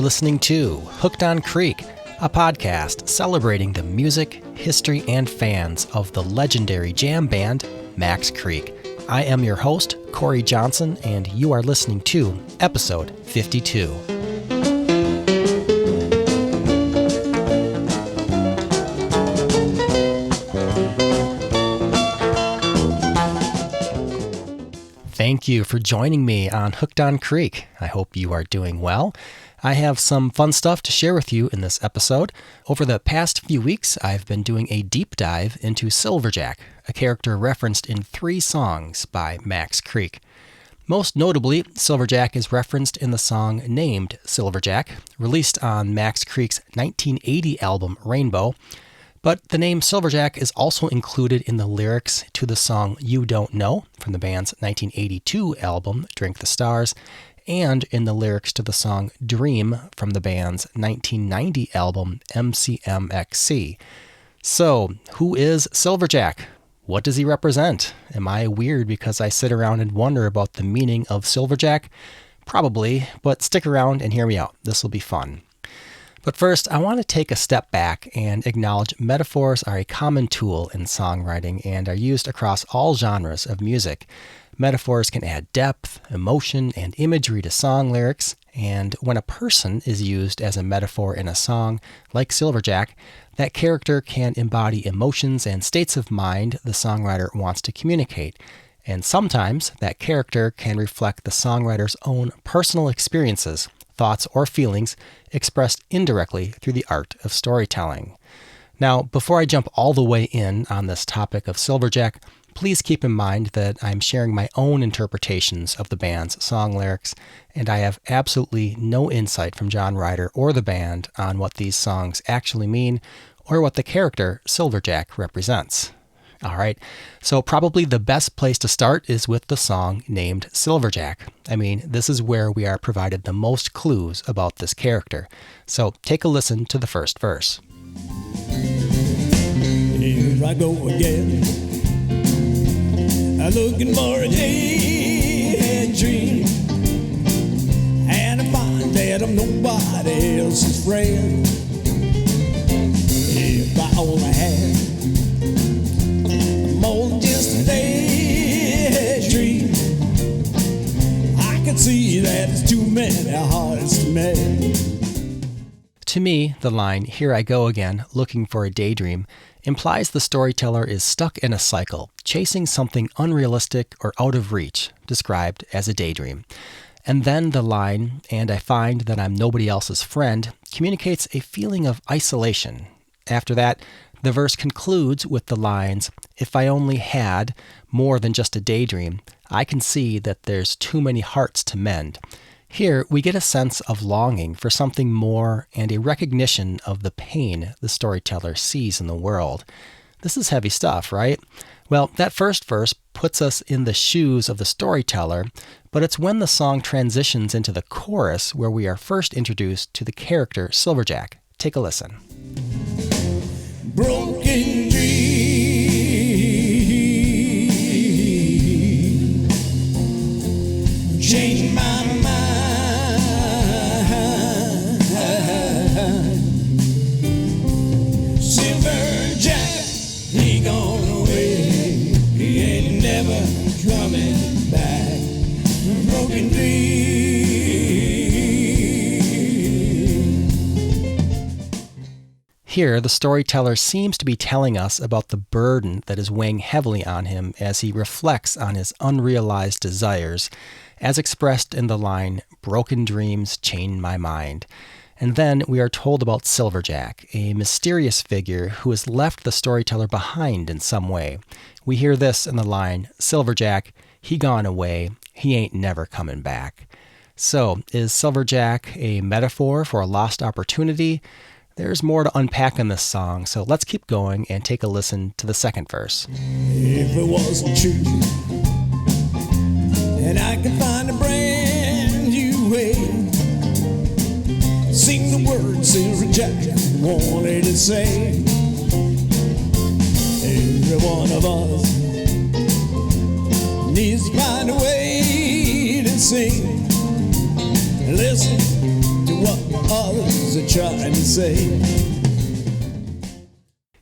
listening to Hooked on Creek, a podcast celebrating the music, history, and fans of the legendary jam band Max Creek. I am your host, Korre Johnson, and you are listening to episode 52. Thank you for joining me on Hooked on Creek. I hope you are doing well. I have some fun stuff to share with you in this episode. Over the past few weeks, I've been doing a deep dive into Silverjack, a character referenced in 3 songs by Max Creek. Most notably, Silverjack is referenced in the song named Silverjack, released on Max Creek's 1980 album Rainbow. But the name Silverjack is also included in the lyrics to the song You Don't Know from the band's 1982 album Drink the Stars, and in the lyrics to the song Dream from the band's 1990 album MCMXC. So, who is Silverjack? What does he represent? Am I weird because I sit around and wonder about the meaning of Silverjack? Probably, but stick around and hear me out. This will be fun. But first, I want to take a step back and acknowledge metaphors are a common tool in songwriting and are used across all genres of music. Metaphors can add depth, emotion, and imagery to song lyrics, and when a person is used as a metaphor in a song, like Silverjack, that character can embody emotions and states of mind the songwriter wants to communicate. And sometimes that character can reflect the songwriter's own personal experiences, thoughts, or feelings expressed indirectly through the art of storytelling. Now, before I jump all the way in on this topic of Silverjack, please keep in mind that I'm sharing my own interpretations of the band's song lyrics, and I have absolutely no insight from John Ryder or the band on what these songs actually mean or what the character Silverjack represents. All right, so probably the best place to start is with the song named Silverjack. I mean, this is where we are provided the most clues about this character. So take a listen to the first verse. Here I go again, looking for a daydream, and I find that I'm nobody else's friend. If I only had more than just a daydream, I can see that it's too many hearts to mend. To me, the line, "Here I go again, looking for a daydream," implies the storyteller is stuck in a cycle, chasing something unrealistic or out of reach, described as a daydream. And then the line, "and I find that I'm nobody else's friend," communicates a feeling of isolation. After that, the verse concludes with the lines, "If I only had more than just a daydream, I can see that there's too many hearts to mend." Here, we get a sense of longing for something more and a recognition of the pain the storyteller sees in the world. This is heavy stuff, right? Well, that first verse puts us in the shoes of the storyteller, but it's when the song transitions into the chorus where we are first introduced to the character Silverjack. Take a listen. Broken dream, change my mind. Silverjack, he gone away, he ain't never coming back. Broken dream. Here, the storyteller seems to be telling us about the burden that is weighing heavily on him as he reflects on his unrealized desires, as expressed in the line, "Broken dreams chain my mind." And then we are told about Silverjack, a mysterious figure who has left the storyteller behind in some way. We hear this in the line, "Silverjack, he gone away, he ain't never coming back." So, is Silverjack a metaphor for a lost opportunity? There's more to unpack in this song, so let's keep going and take a listen to the second verse. If it wasn't true, and I could find a brand new way, sing the words Silverjack wanted to say. Every one of us needs to find a way to sing. Listen to what others are trying to say.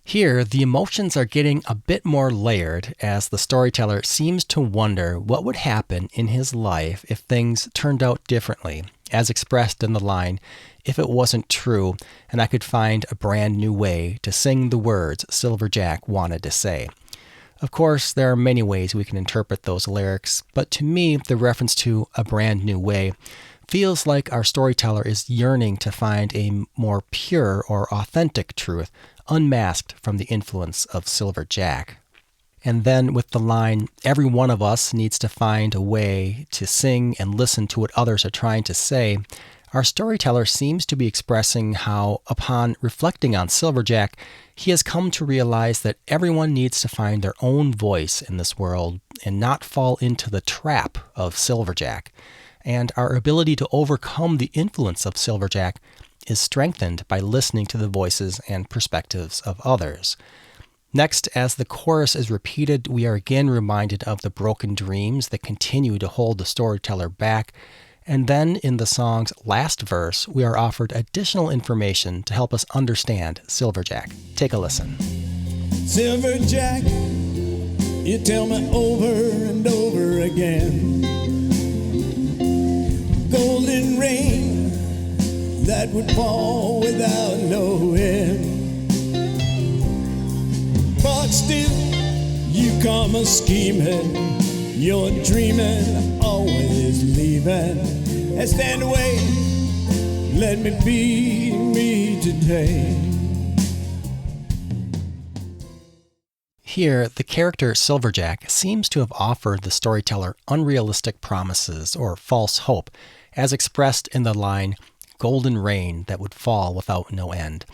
Here, the emotions are getting a bit more layered as the storyteller seems to wonder what would happen in his life if things turned out differently, as expressed in the line, "If it wasn't true, and I could find a brand new way to sing the words Silverjack wanted to say." Of course, there are many ways we can interpret those lyrics, but to me, the reference to a brand new way feels like our storyteller is yearning to find a more pure or authentic truth, unmasked from the influence of Silverjack. And then with the line, "Every one of us needs to find a way to sing and listen to what others are trying to say," our storyteller seems to be expressing how, upon reflecting on Silverjack, he has come to realize that everyone needs to find their own voice in this world and not fall into the trap of Silverjack. And our ability to overcome the influence of Silverjack is strengthened by listening to the voices and perspectives of others. Next, as the chorus is repeated, we are again reminded of the broken dreams that continue to hold the storyteller back. And then in the song's last verse, we are offered additional information to help us understand Silverjack. Take a listen. Silverjack, you tell me over and over again, golden rain that would fall without no end. But still, you come a scheming, you're dreaming, always leaving. And stand away, let me be me today. Here, the character Silverjack seems to have offered the storyteller unrealistic promises or false hope, as expressed in the line, "Golden rain that would fall without no end."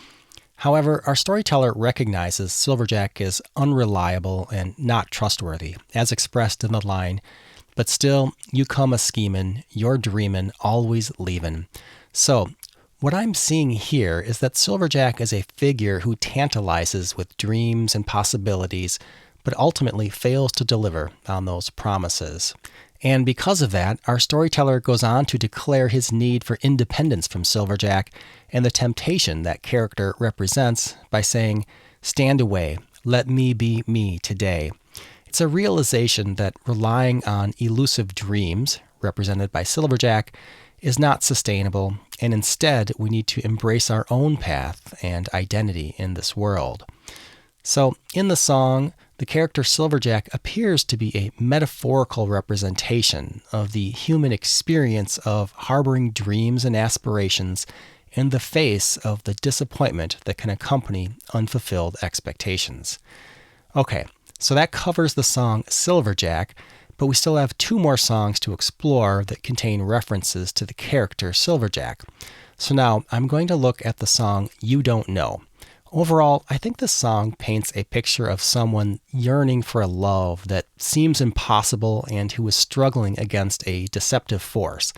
However, our storyteller recognizes Silverjack is unreliable and not trustworthy, as expressed in the line, "But still, you come a schemin', you're dreamin', always leavin'." So, what I'm seeing here is that Silverjack is a figure who tantalizes with dreams and possibilities, but ultimately fails to deliver on those promises. And because of that, our storyteller goes on to declare his need for independence from Silverjack and the temptation that character represents by saying, "Stand away, let me be me today." It's a realization that relying on elusive dreams, represented by Silverjack, is not sustainable, and instead we need to embrace our own path and identity in this world. So, in the song, the character Silverjack appears to be a metaphorical representation of the human experience of harboring dreams and aspirations in the face of the disappointment that can accompany unfulfilled expectations. Okay, so that covers the song Silverjack, but we still have two more songs to explore that contain references to the character Silverjack. So now I'm going to look at the song You Don't Know. Overall, I think this song paints a picture of someone yearning for a love that seems impossible and who is struggling against a deceptive force.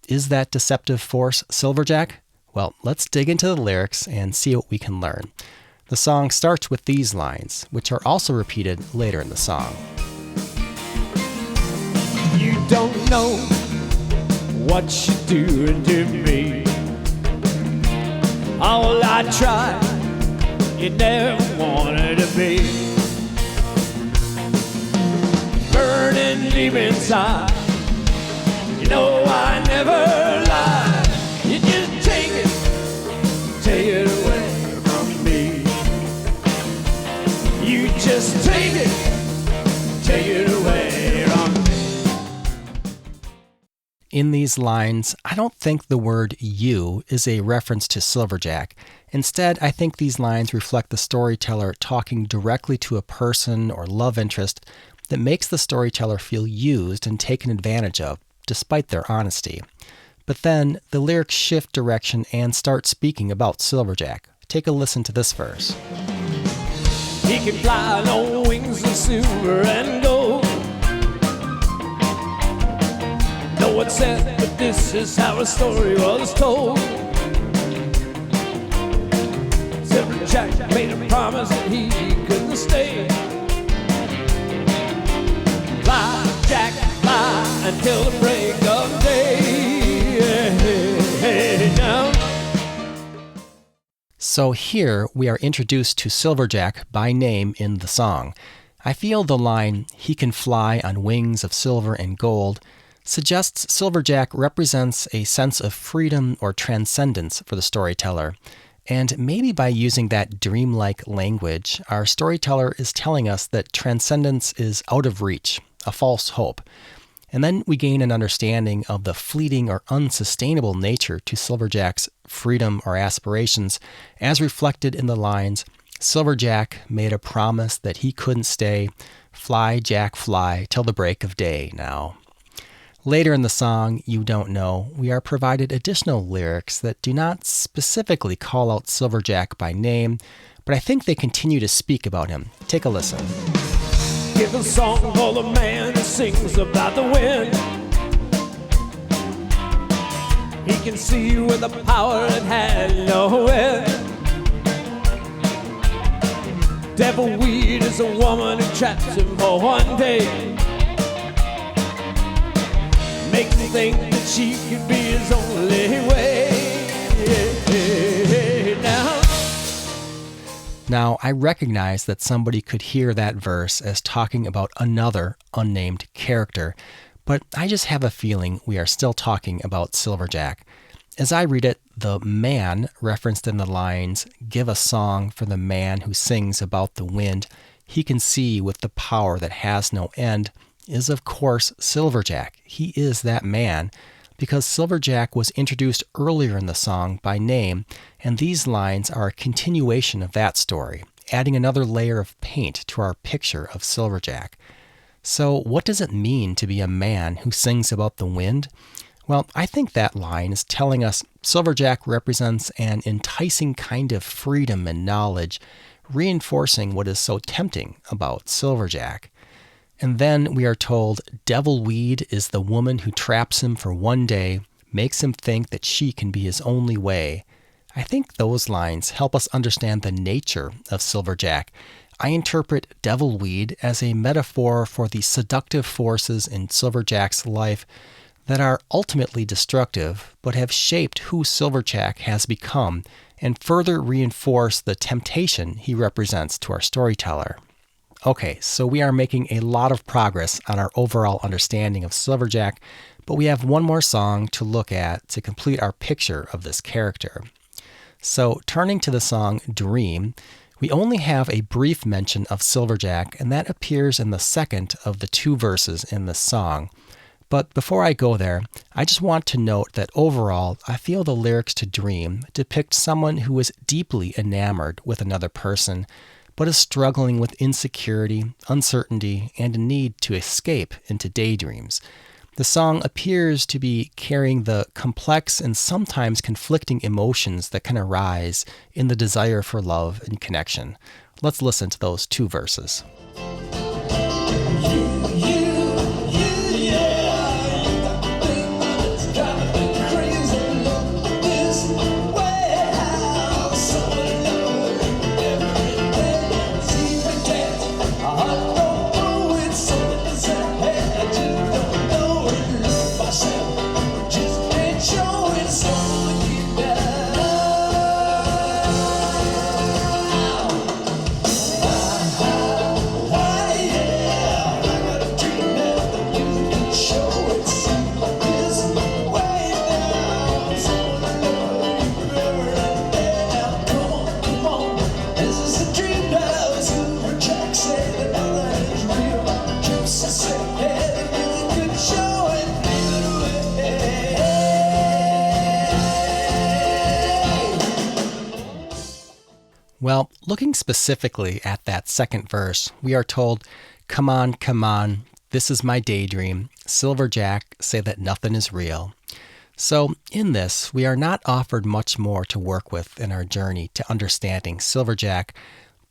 Is that deceptive force Silverjack? Well, let's dig into the lyrics and see what we can learn. The song starts with these lines, which are also repeated later in the song. You don't know what you're doing to me. All I tried, you never wanted to be. Burning deep inside, you know I never lied. You just take it away from me. You just take it away from me. In these lines, I don't think the word you is a reference to Silverjack. Instead, I think these lines reflect the storyteller talking directly to a person or love interest that makes the storyteller feel used and taken advantage of, despite their honesty. But then, the lyrics shift direction and start speaking about Silverjack. Take a listen to this verse. He can fly on wings of silver and gold. No one said, but this is how a story was told. Silverjack made a promise that he couldn't stay. Fly, Jack, fly until the break of day. Now So here we are introduced to Silverjack by name in the song. I feel the line, "He can fly on wings of silver and gold," suggests Silverjack represents a sense of freedom or transcendence for the storyteller. And maybe by using that dreamlike language, our storyteller is telling us that transcendence is out of reach, a false hope. And then we gain an understanding of the fleeting or unsustainable nature to Silverjack's freedom or aspirations, as reflected in the lines, "Silverjack made a promise that he couldn't stay. Fly, Jack, fly, till the break of day now." Later in the song, You Don't Know, we are provided additional lyrics that do not specifically call out Silverjack by name, but I think they continue to speak about him. Take a listen. Give a song for the man who sings about the wind. He can see with a power it has no end. Devil weed is a woman who traps him for one day. Makes him think that she could be his only way. Now, I recognize that somebody could hear that verse as talking about another unnamed character, but I just have a feeling we are still talking about Silverjack. As I read it, the man referenced in the lines, "Give a song for the man who sings about the wind, he can see with the power that has no end," is of course Silverjack. He is that man, because Silverjack was introduced earlier in the song by name, and these lines are a continuation of that story, adding another layer of paint to our picture of Silverjack. So what does it mean to be a man who sings about the wind? Well, I think that line is telling us Silverjack represents an enticing kind of freedom and knowledge, reinforcing what is so tempting about Silverjack. And then we are told Devil Weed is the woman who traps him for one day, makes him think that she can be his only way. I think those lines help us understand the nature of Silverjack. I interpret Devil Weed as a metaphor for the seductive forces in Silverjack's life that are ultimately destructive, but have shaped who Silverjack has become and further reinforce the temptation he represents to our storyteller. Okay, so we are making a lot of progress on our overall understanding of Silverjack, but we have one more song to look at to complete our picture of this character. So turning to the song Dream, we only have a brief mention of Silverjack, and that appears in the second of the two verses in this song. But before I go there, I just want to note that overall, I feel the lyrics to Dream depict someone who is deeply enamored with another person, but is struggling with insecurity, uncertainty, and a need to escape into daydreams. The song appears to be carrying the complex and sometimes conflicting emotions that can arise in the desire for love and connection. Let's listen to those two verses. Well, looking specifically at that second verse, we are told, come on, this is my daydream. Silverjack, say that nothing is real." So in this, we are not offered much more to work with in our journey to understanding Silverjack,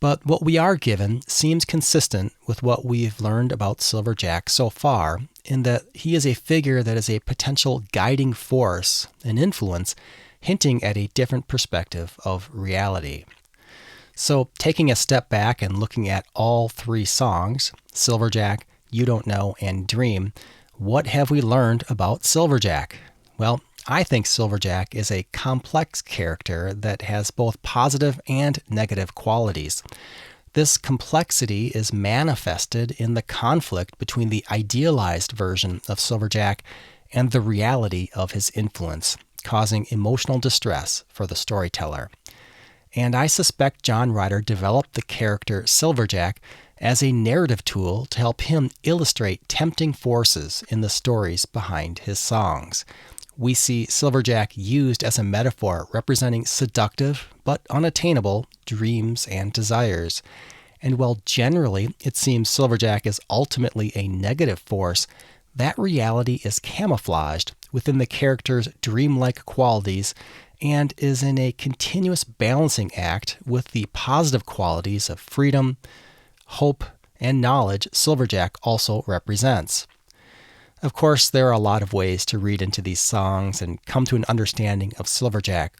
but what we are given seems consistent with what we've learned about Silverjack so far, in that he is a figure that is a potential guiding force and influence, hinting at a different perspective of reality. So taking a step back and looking at all three songs, Silverjack, You Don't Know, and Dream, what have we learned about Silverjack? Well, I think Silverjack is a complex character that has both positive and negative qualities. This complexity is manifested in the conflict between the idealized version of Silverjack and the reality of his influence, causing emotional distress for the storyteller. And I suspect John Ryder developed the character Silverjack as a narrative tool to help him illustrate tempting forces in the stories behind his songs. We see Silverjack used as a metaphor representing seductive but unattainable dreams and desires. And while generally it seems Silverjack is ultimately a negative force, that reality is camouflaged within the character's dreamlike qualities and is in a continuous balancing act with the positive qualities of freedom, hope, and knowledge Silverjack also represents. Of course, there are a lot of ways to read into these songs and come to an understanding of Silverjack.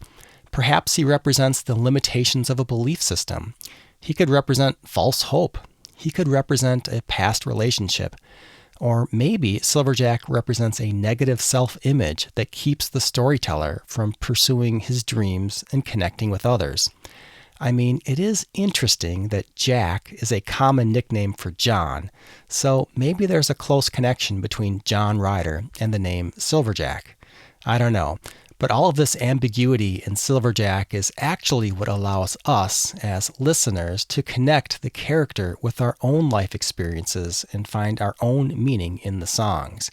Perhaps he represents the limitations of a belief system. He could represent false hope. He could represent a past relationship. Or maybe Silverjack represents a negative self-image that keeps the storyteller from pursuing his dreams and connecting with others. I mean, it is interesting that Jack is a common nickname for John, so maybe there's a close connection between John Ryder and the name Silverjack. I don't know, but all of this ambiguity in Silverjack is actually what allows us, as listeners, to connect the character with our own life experiences and find our own meaning in the songs.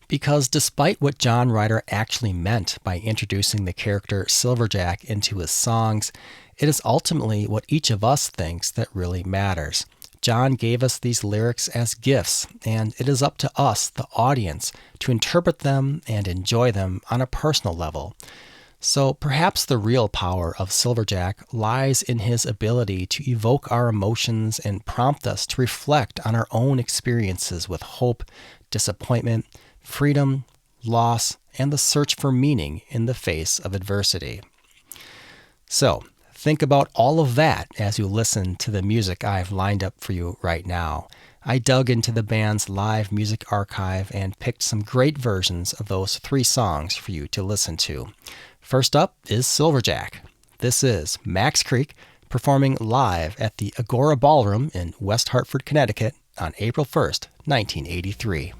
Because despite what John Ryder actually meant by introducing the character Silverjack into his songs, it is ultimately what each of us thinks that really matters. John gave us these lyrics as gifts, and it is up to us, the audience, to interpret them and enjoy them on a personal level. So perhaps the real power of Silverjack lies in his ability to evoke our emotions and prompt us to reflect on our own experiences with hope, disappointment, freedom, loss, and the search for meaning in the face of adversity. So, think about all of that as you listen to the music I've lined up for you right now. I dug into the band's live music archive and picked some great versions of those 3 songs for you to listen to. First up is Silverjack. This is Max Creek performing live at the Agora Ballroom in West Hartford, Connecticut on April 1st, 1983.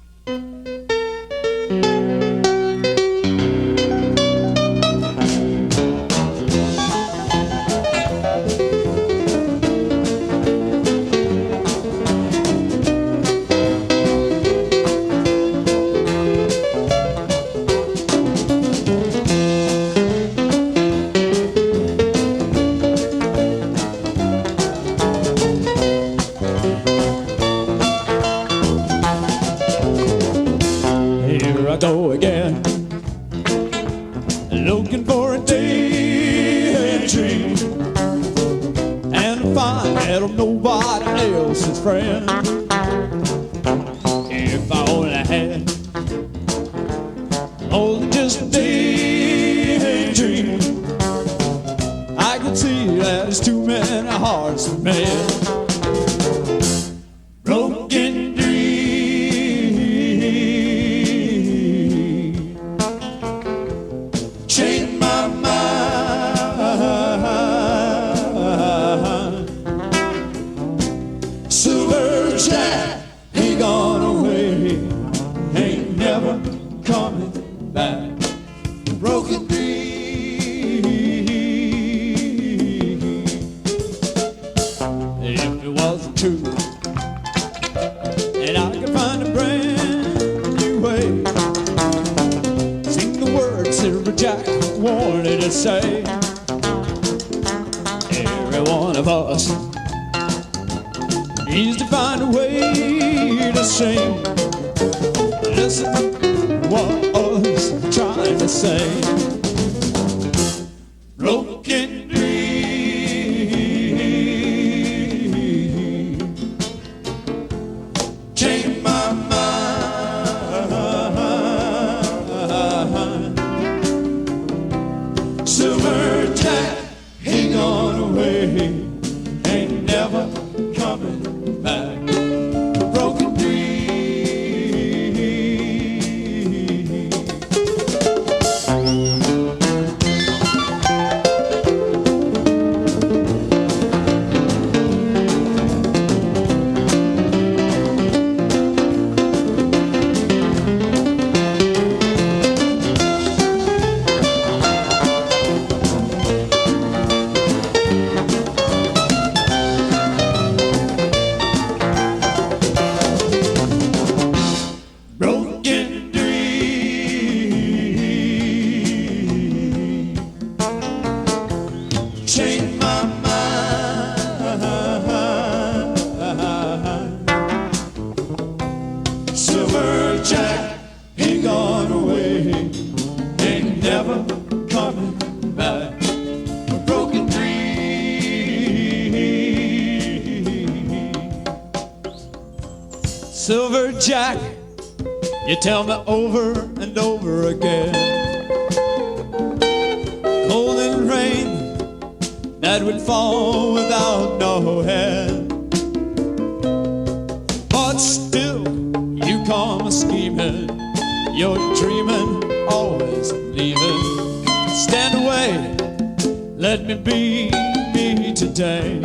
Go again, looking for a daydream, and find that I'm nobody else's friend. If I only had only just a daydream, I could see that there's too many hearts to mend. Broken say, every one of us needs to find a way to sing. Listen to what others are trying to say. Broken dream, change my mind. Silverjack ain't gone away, ain't never coming back. Broken dream. You tell me over and over again, cold and rain that would fall without no hand. But still you come scheming, you're dreaming, always leaving. Stand away, let me be me today.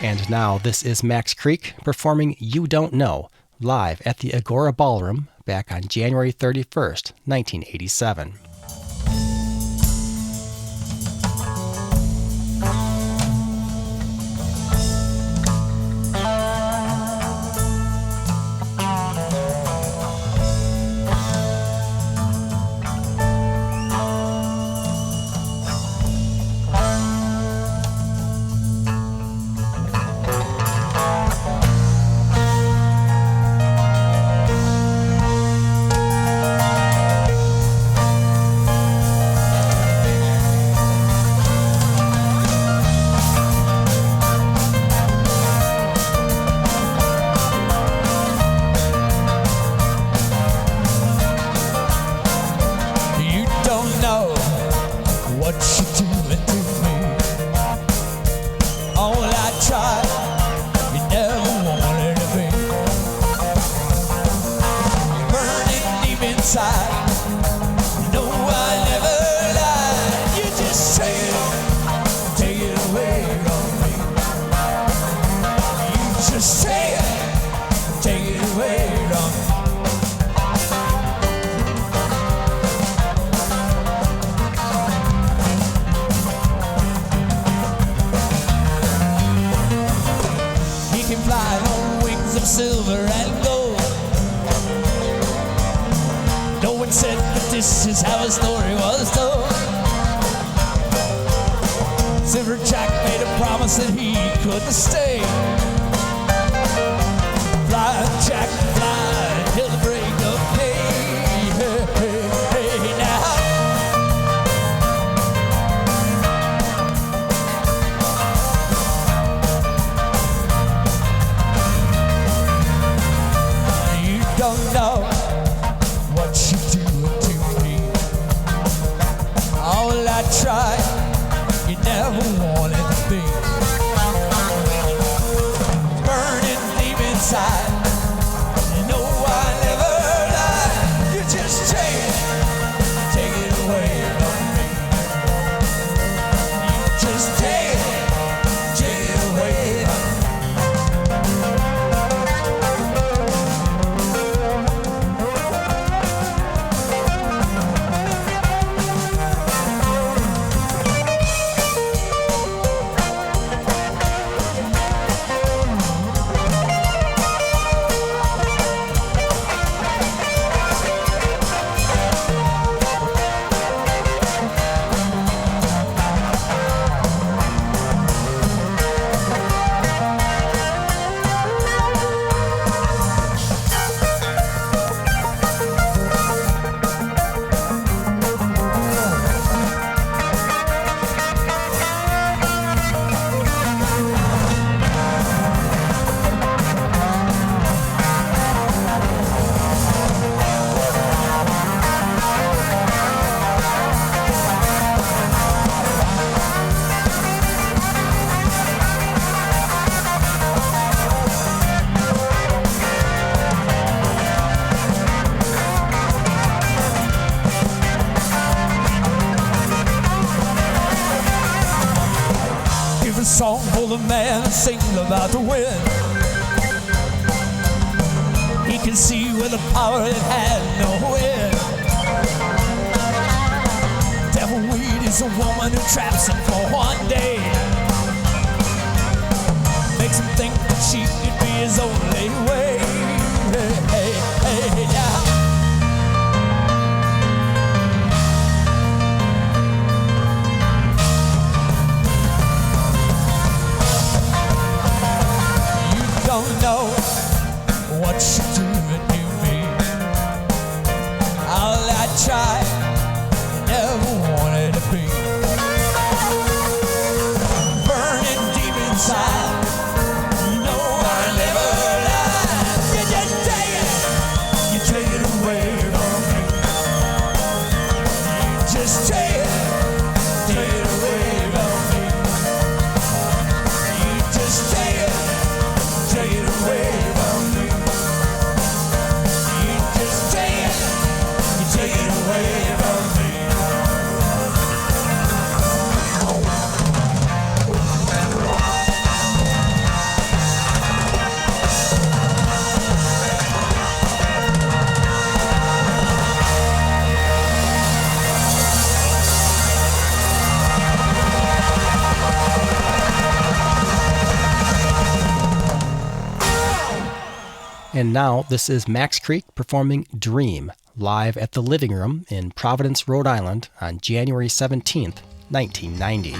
And now this is Max Creek performing You Don't Know, live at the Agora Ballroom back on January 31st, 1987. This is how a story was told. Silverjack made a promise that he couldn't stay. Fly, Jack, fly till the break of day. Hey, hey, hey, now. You don't know what you do to me. All I tried, you never wanted to be. Burning deep inside, you know I never lied. You just take it away from me. You just take it away from me. Song for the man singing about the wind. He can see with a power that had no end. Devil weed is a woman who traps him for one day. Makes him think that she could be his only way. Hey, hey, hey, now. Don't know what you're doing to me. All I tried, you never wanted to be. Burning deep inside, you know I never lied. You just take it away from me. You just take it away from me. You just take it away from me. You just take it away from me. And now this is Max Creek performing Dream live at the Living Room in Providence, Rhode Island on January 17th, 1990.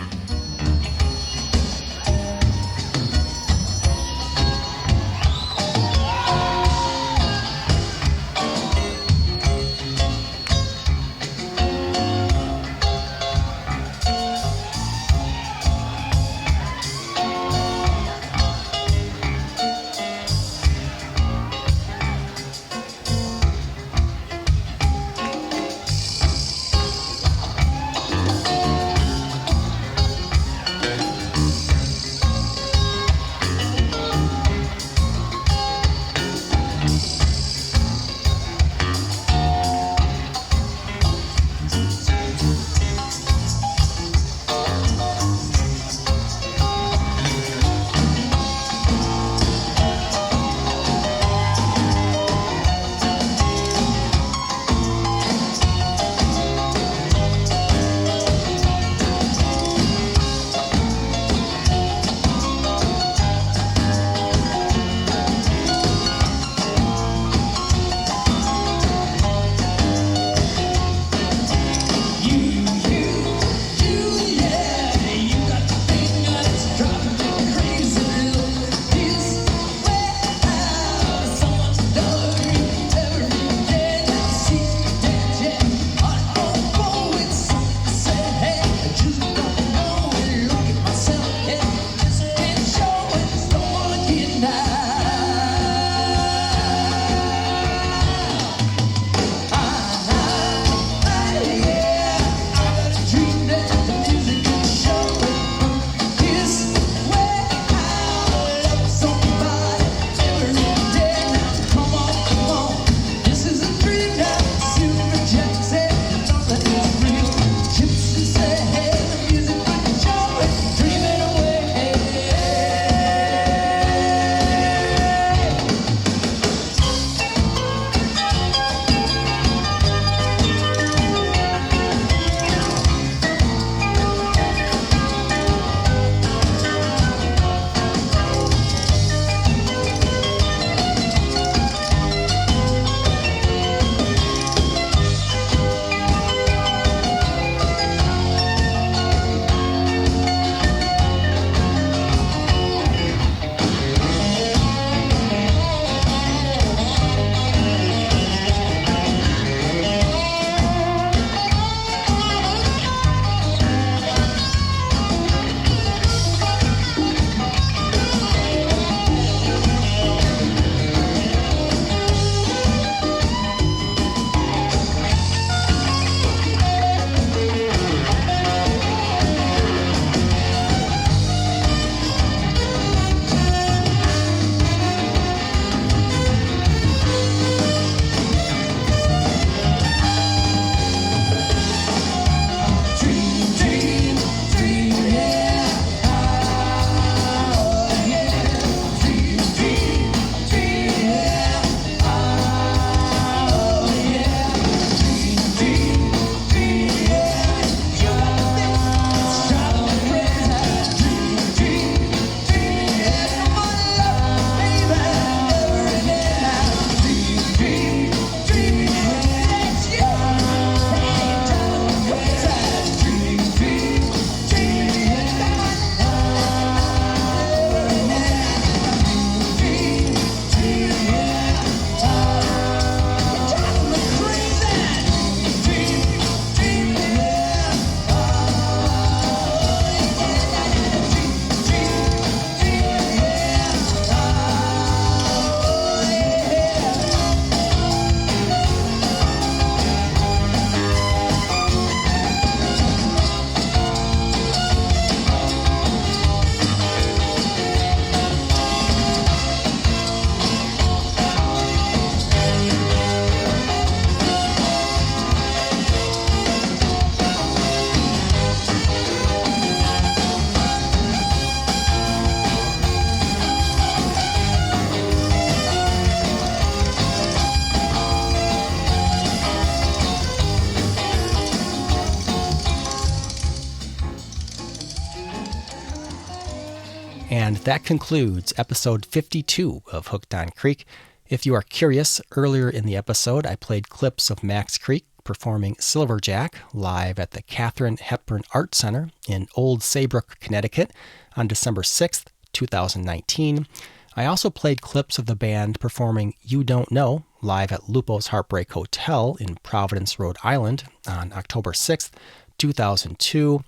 And that concludes episode 52 of Hooked on Creek. If you are curious, earlier in the episode, I played clips of Max Creek performing Silverjack live at the Katherine Hepburn Art Center in Old Saybrook, Connecticut on December 6th, 2019. I also played clips of the band performing You Don't Know live at Lupo's Heartbreak Hotel in Providence, Rhode Island on October 6th, 2002.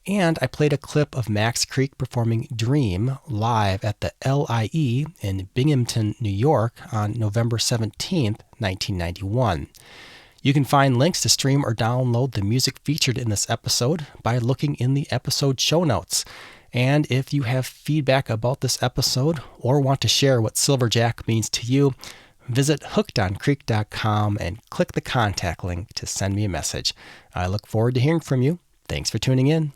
And I played a clip of Max Creek performing Dream live at the LIE in Binghamton, New York on November 17th, 1991. You can find links to stream or download the music featured in this episode by looking in the episode show notes. And if you have feedback about this episode or want to share what Silverjack means to you, visit hookedoncreek.com and click the contact link to send me a message. I look forward to hearing from you. Thanks for tuning in.